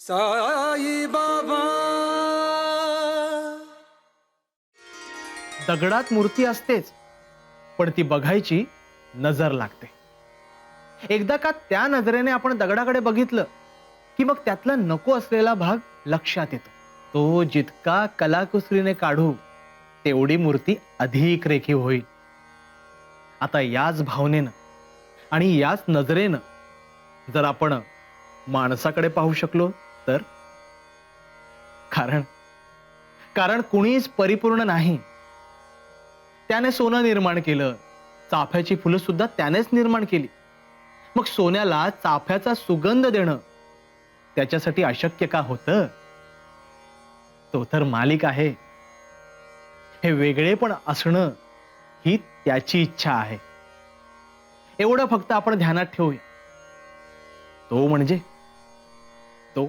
साई बाबा दगडात मूर्ती असतेच, पण ती बघायची नजर लागते. एकदा का त्या नजरेने आपण दगडाकडे बघितलं की मग त्यातला नको असलेला भाग लक्षात येतो. तो जितका कलाकुसरीने काढू तेवढी मूर्ती अधिक रेखीव होईल. आता याच भावनेनं आणि याच नजरेनं जर आपण माणसाकडे पाहू शकलो तर, कारण कारण कुणीच परिपूर्ण नाही. त्याने सोनं निर्माण केलं, चाफ्याची फुलं सुद्धा त्यानेच निर्माण केली. मग सोन्याला चाफ्याचा सुगंध देणं त्याच्यासाठी अशक्य का होतं? तो तर मालिक आहे. हे वेगळेपण असणं ही त्याची इच्छा आहे. एवढं फक्त आपण ध्यानात ठेवूया. तो म्हणजे तो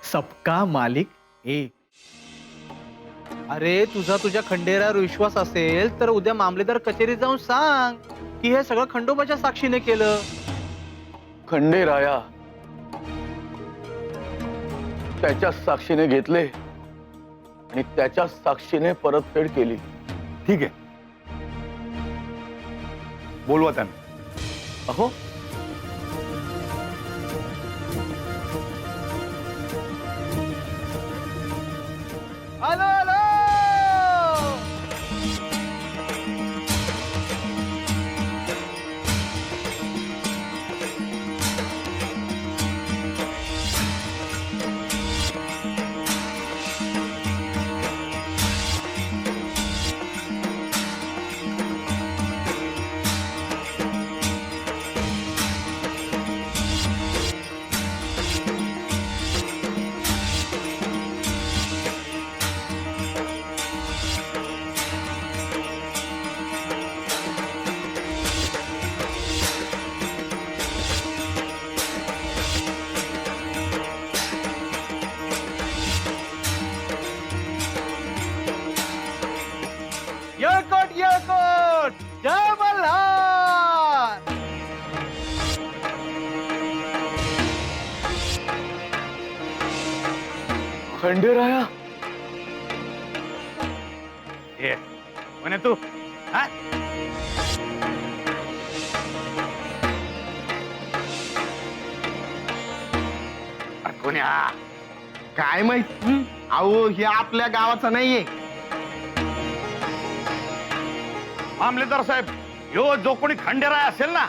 सबका मालिक एक. अरे तुझा तुझ्या खंडेरावर विश्वास असेल तर उद्या मामलेदार कचेरीत जाऊन सांग की हे सगळं खंडोबाच्या साक्षीने केलं. खंडेराया त्याच्या साक्षीने घेतले आणि त्याच्या साक्षीने परतफेड केली. ठीक आहे, बोलवा त्यांना. अहो आलो आलो. येळकोट येळकोट, जय मल्हार. खंडेराया ये म्हणे तू हा? अरे कोणी हा? काय माहित. अहो हे आपल्या गावाचा नाहीये. मामलेदार साहेब, ह्यो जो कोणी खंडेराय असेल ना,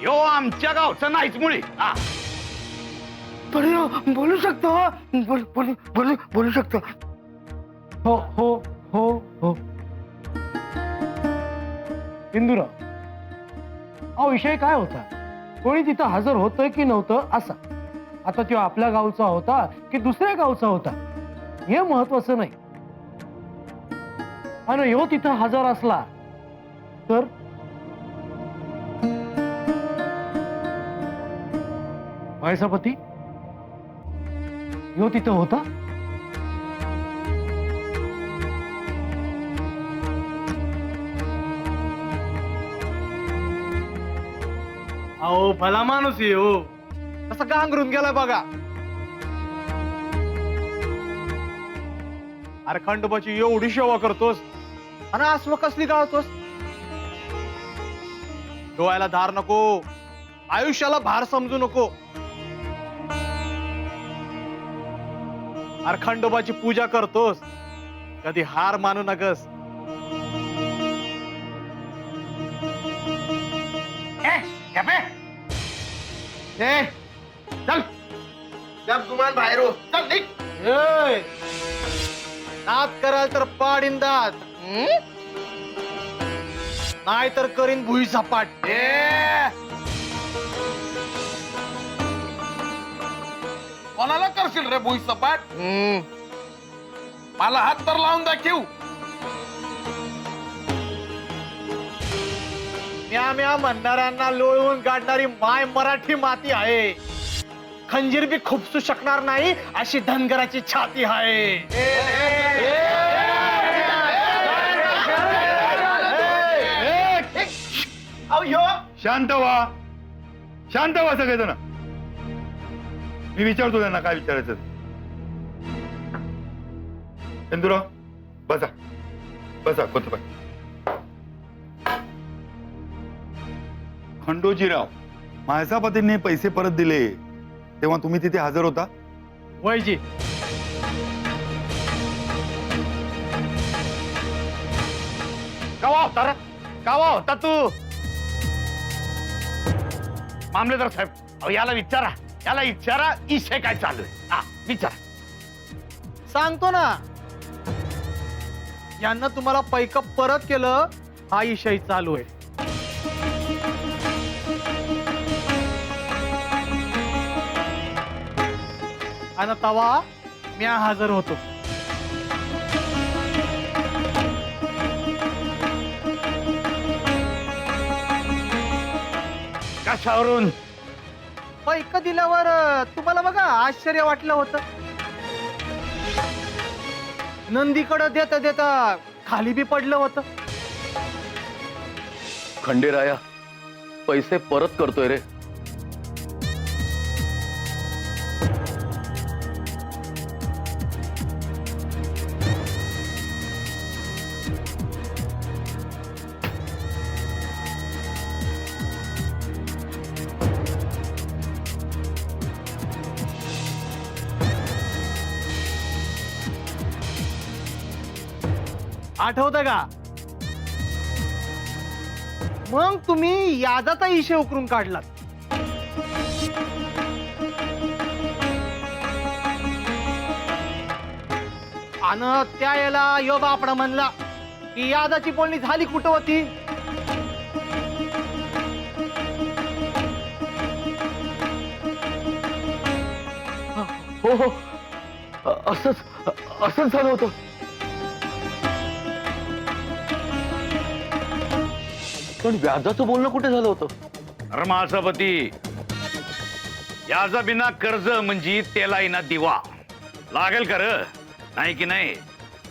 ह्यो आमच्या गावचा नाहीच मुळी. हा, पण बोलू शकतो. बोलू शकतो. हो हो हो हो. इंदुराव, अहो विषय काय होता? कोणी तिथं हजर होतंय की नव्हतं असा. आता तो आपल्या गावचा होता की दुसऱ्या गावचा होता हे महत्वाचं नाही. आणि ह्यो तिथं हजर असला तर वैसापती ह्यो तिथं होता. अहो भला माणूस आहे हो, कसा गांगरून गेला बघा. अरे खंडोबाची एवढी सेवा करतोस आणि अस्व कसली गाळतोस? डोळ्याला धार नको, आयुष्याला भार समजू नको. अरे खंडोबाची पूजा करतोस, कधी हार मानू नगस. चल जब गुमान बाहेर हो. चल निघ. नाद कराल तर पाडीन दात, नाही तर करीन भुई सपाट. कोणाला करशील रे भुई सपाट? मला हात तर लावून दाखव. म्या म्या म्हणणाऱ्यांना लोळवून काढणारी माय मराठी माती आहे. खंजीर बी खुपसू शकणार नाही अशी धनगराची छाती आहे. शांत व्हा, शांत व्हा सगळेजण. मी विचारतो त्यांना काय विचारायचं. चंदुराव बसा बसा कोतबाई. खंडोजीराव, म्हाळसापतींनी पैसे परत दिले तेव्हा तुम्ही तिथे हजर होता? वयजी. कावा होता रे? कावा होता तू? मामलेदार साहेब, अहो याला विचारा इशे काय चालू आहे. हा विचारा. सांगतो ना, यांना तुम्हाला पैक परत केलं हा विषय चालू आहे. आणि तवा मी हजर होतो. कशावरून? पैक दिल्यावर तुम्हाला बघा आश्चर्य वाटलं होतं. नंदीकडे देता देता खाली बी पडलं होतं. खंडेराया पैसे परत करतोय रे. आठवतं का? मग तुम्ही यादाचा इशे उकरून काढलात. आणि त्या याला यो बापडा म्हणला की यादाची बोलणी झाली कुठं होती? हो हो असंच झालं होतं. पण व्याजाचं बोलणं कुठे झालं होतं? अरे महासभापती, याचा बिना कर्ज म्हणजे त्याला इना दिवा लागेल कर नाही की नाही.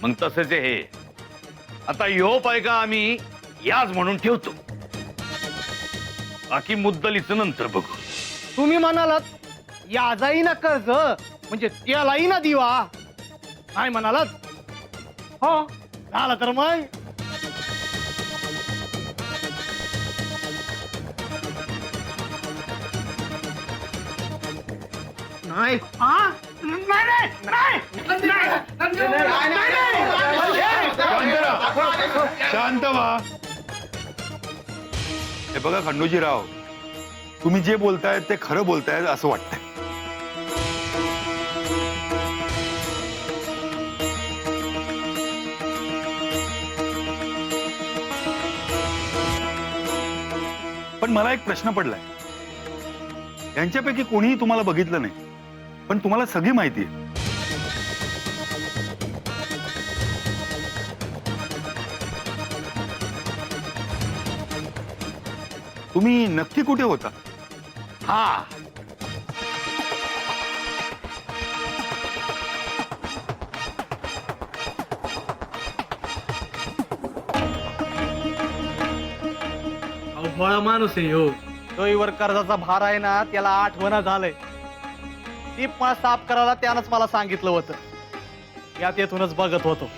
मग तसेच हे आता ह्यो पैका आम्ही याज म्हणून ठेवतो, बाकी मुद्दलीच नंतर बघू. तुम्ही म्हणालात याजाई ना कर्ज म्हणजे त्यालाही ना दिवा नाही म्हणालात. हो झालं तर मग नाही. शांत व्हा. हे बघा खंडोजीराव, तुम्ही जे बोलताय ते खरं बोलताय असं वाटतंय. पण मला एक प्रश्न पडलाय. यांच्यापैकी कोणीही तुम्हाला बघितलं नाही, पण तुम्हाला सगळी माहिती आहे. तुम्ही नक्की कुठे होता? हा अवघड माणूस आहे हो. डोईवर कर्जाचा भार आहे ना, त्याला आठवण झालंय. ती पण साफ करायला त्यानंच मला सांगितलं होतं. यात येथूनच बघत होतो.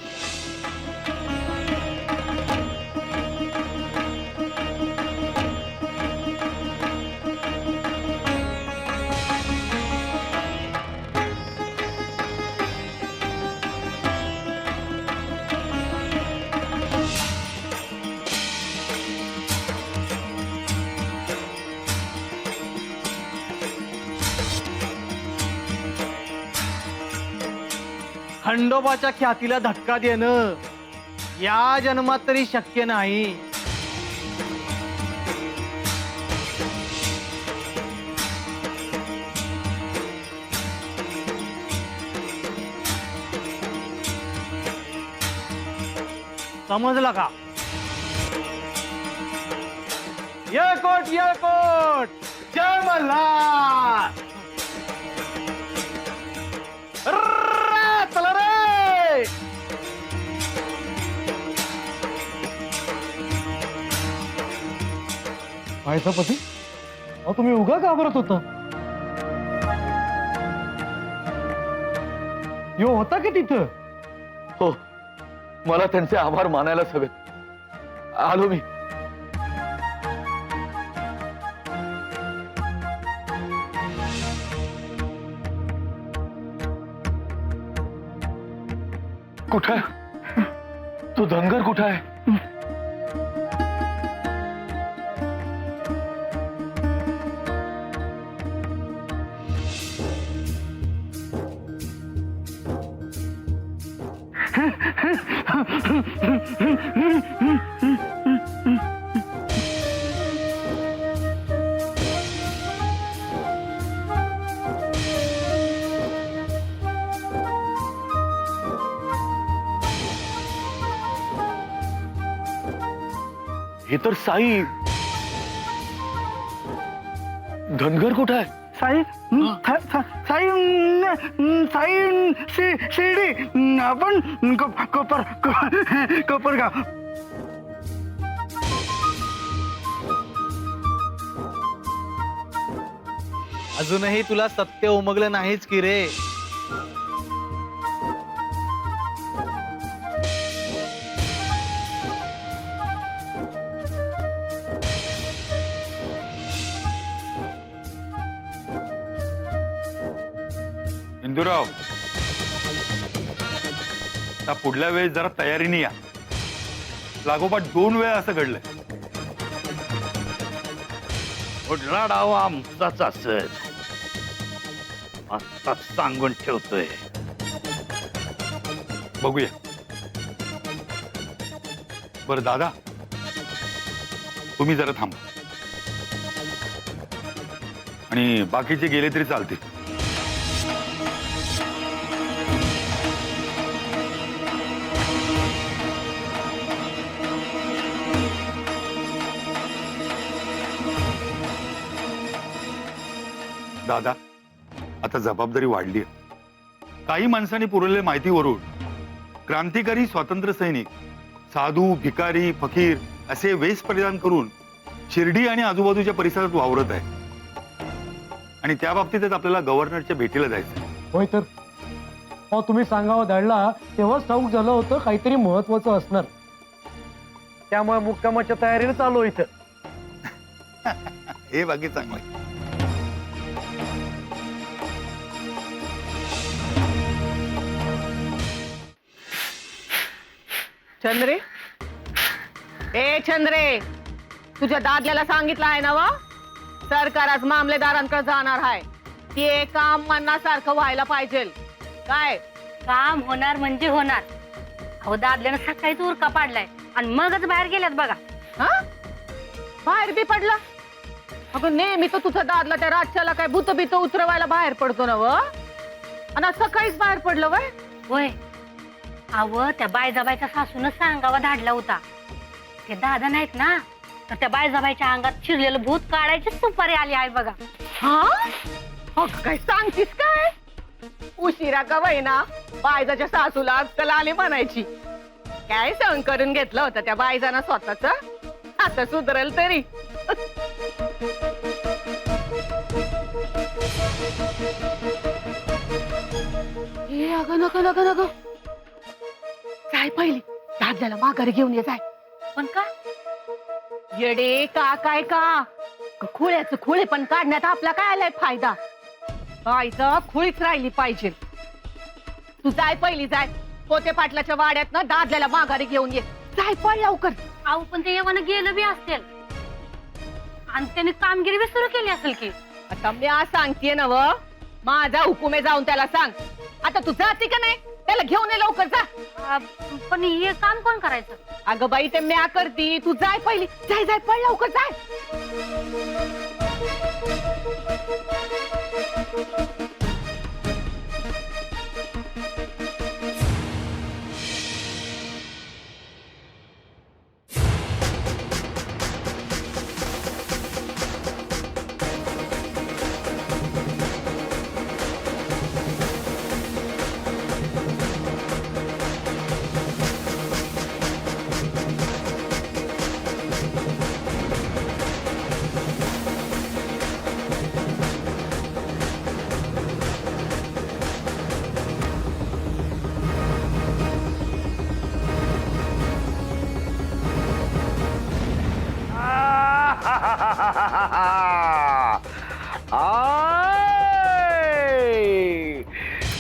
खंडोबाच्या ख्यातीला धक्का देणं या जन्मात तरी शक्य नाही. समजलं का? येळकोट येळकोट, जय मल्हार. चला रे. पती, अहो तुम्ही उगा घाबरत होता. यो होता की तिथं? हो, मला त्यांचे आभार मानायलाच हवेत. आलो मी. कुठे आहे? तू धनगर कुठे आहे? हे तर साई. धनगर कुठे आहे? साई शिर्डी आपण कोपरगाव. अजूनही तुला सत्य उमगलं नाहीच की रे. इंदुराव, आता पुढल्या वेळेस जरा तयारीने या. लागोपाठ 2 वेळा असं घडलंय. कुठला डाव आमचाच असेल आत्ताच सांगून ठेवतोय. बघूया. बरं दादा, तुम्ही जरा थांबा आणि बाकीचे गेले तरी चालतील. दादा, आता जबाबदारी वाढली आहे. काही माणसांनी पुरवलेल्या माहितीवरून क्रांतिकारी स्वातंत्र्य सैनिक साधू, भिकारी, फकीर असे वेश परिधान करून शिर्डी आणि आजूबाजूच्या परिसरात वावरत आहे. आणि त्या बाबतीतच आपल्याला गव्हर्नरच्या भेटीला जायचं. होय तर अहो तुम्ही सांगावं धाडला तेव्हाच ठाऊक झालं होतं काहीतरी महत्वाचं असणार. त्यामुळे मुक्कामाच्या तयारीने चालू इथं. हे बाकी चांगलं आहे. चंद्रे, ए चंद्रे, तुझ्या दादल्याला सांगितलं आहे ना व सरकार आज मामलेदारांकडे जाणार आहे. ते काम मनासारखं व्हायला पाहिजे. काय काम होणार म्हणजे होणार. अहो दादल्यानं सकाळीच उरका पाडलाय आणि मगच बाहेर गेल्यात बघा. हा बाहेर बी पडला? अगं नेहमी तर तुझा दादला त्या राज्याला काय भूत बीत उतरवायला बाहेर पडतो ना व, आणि आज सकाळीच बाहेर पडलं वय. होय, अव त्या बायजाबाईच्या सासून सांगावा धाडला होता. ते दादा नाहीत ना, तर त्या बायजाबाईच्या अंगात शिरलेलं भूत काढायची सुपारी आली आहे बघा. हा अगं काय सांगतीस काय? उशिरा का वैना बायजाच्या सासूला अक्कल आली म्हणायची. काय सहन करून घेतलं होतं त्या बायजानं स्वतःच. आता सुधरेल तरी. ए अगं नको नको नको, जाय पहिली दादल्याला माघारी घेऊन ये. जाय. पण का येडे का काय का खुळ्याचं खुळे पण काढण्यात आपला काय आलाय फायदा? बाईचं खुळीच राहिली पाहिजे. तू जाय पहिली, जाय पोते पाटलाच्या वाड्यात ना दादल्याला माघारी घेऊन ये. जाय पळ लवकर. अहो पण ते येवानं गेलं बी असेल आणि त्याने कामगिरी बी सुरू केली असेल की. आता मी आज सांगतेय ना व, माझा हुकुम आहे, जाऊन त्याला सांग. आता तू जाते का नाही? त्याला घेऊन ये लवकर, जा. पण हे काम कोण करायचं? अगं बाई ते म्या करती, तू जाय पहिली. जाय जाय पळ लवकर, जाय.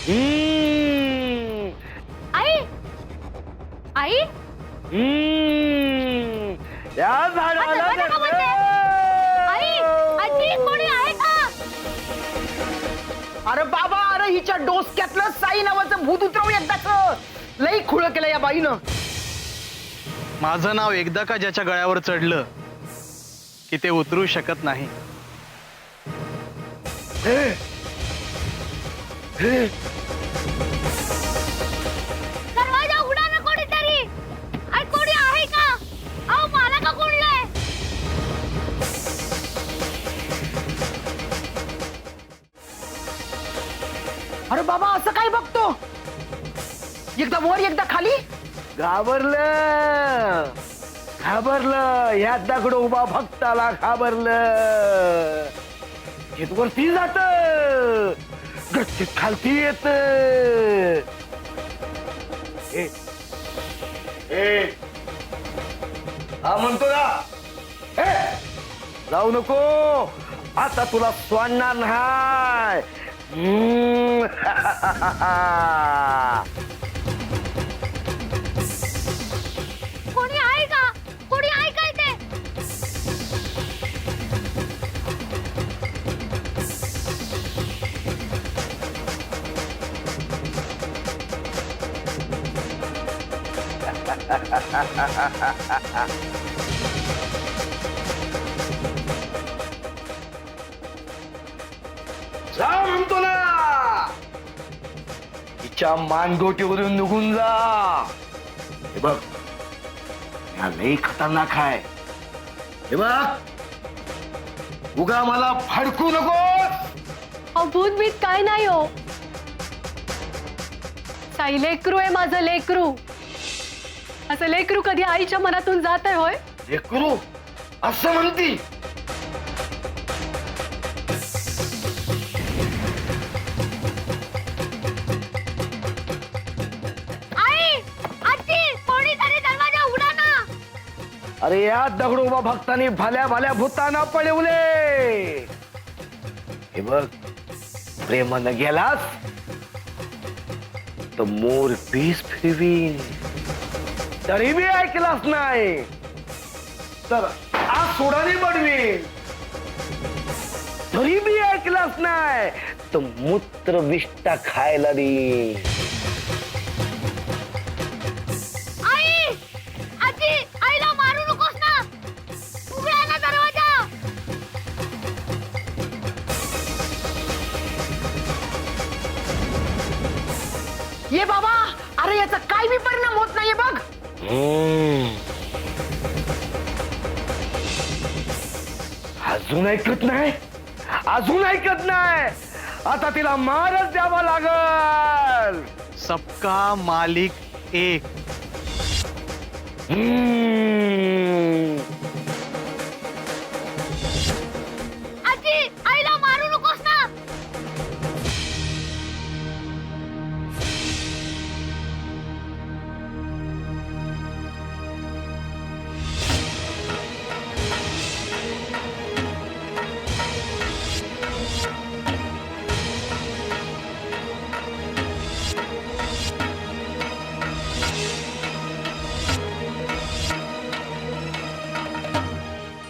आई आई या दरवाजा का बंद आहे? आई आजी कोणी आहे का? अरे बाबा, अरे हिच्या डोसक्यातलं साई नावाचं भूत उतरव एकदाच. लई खुळ केलं या बाईनं. माझं नाव एकदा का ज्याच्या गळ्यावर चढलं की ते उतरू शकत नाही. दरवाजा उघडा ना कोणीतरी. आई कोणी आहे का? अहो मला का कोणलंय? अरे बाबा, असं काय बघतो? एकदा वर एकदा खाली. घाबरलं घाबरलं, या दगड उभा भक्ताला घाबरलं. वरती जात, गच्चीत खालती येत. हा म्हणतो ना, जाऊ नको, आता तुला सोडणार नाही. कोणी आहे का? कोणी आहे का इथे? जा म्हणतो ना, तिच्या मानगोटीवरून निघून जा. हे बघ, हा लई खतरनाक आहे. हे बघ, उगा मला फडकू नको. भूत बीत काय नाही हो. साई लेकरू आहे माझं लेकरू. असं लेकरू कधी आईच्या मनातून जात आहे होय? लेकरू असं म्हणती? आई आजी कोणीतरी दरवाजा उघडा ना. अरे या दगडोबा भक्तांनी भल्या भल्या भूतांना पळवले. हे बघ, प्रेमानं गेलास तर मोर पीस फिरवीन. तरी बी ऐकलास नाही तर आज सोडाने बनवीन. तरी बी ऐकलास नाही तर मूत्र विष्टा खायला दे. आई आजी आईला मारू नकोस ना. उघडा ना दरवाजा. ये बाबा, अरे याचा काय बी परिणाम होत नाहीये बघ. अजून ऐकत नाही, अजून ऐकत नाही. आता तिला मारच द्यावा लागल. सबका मालिक एक. हम्म.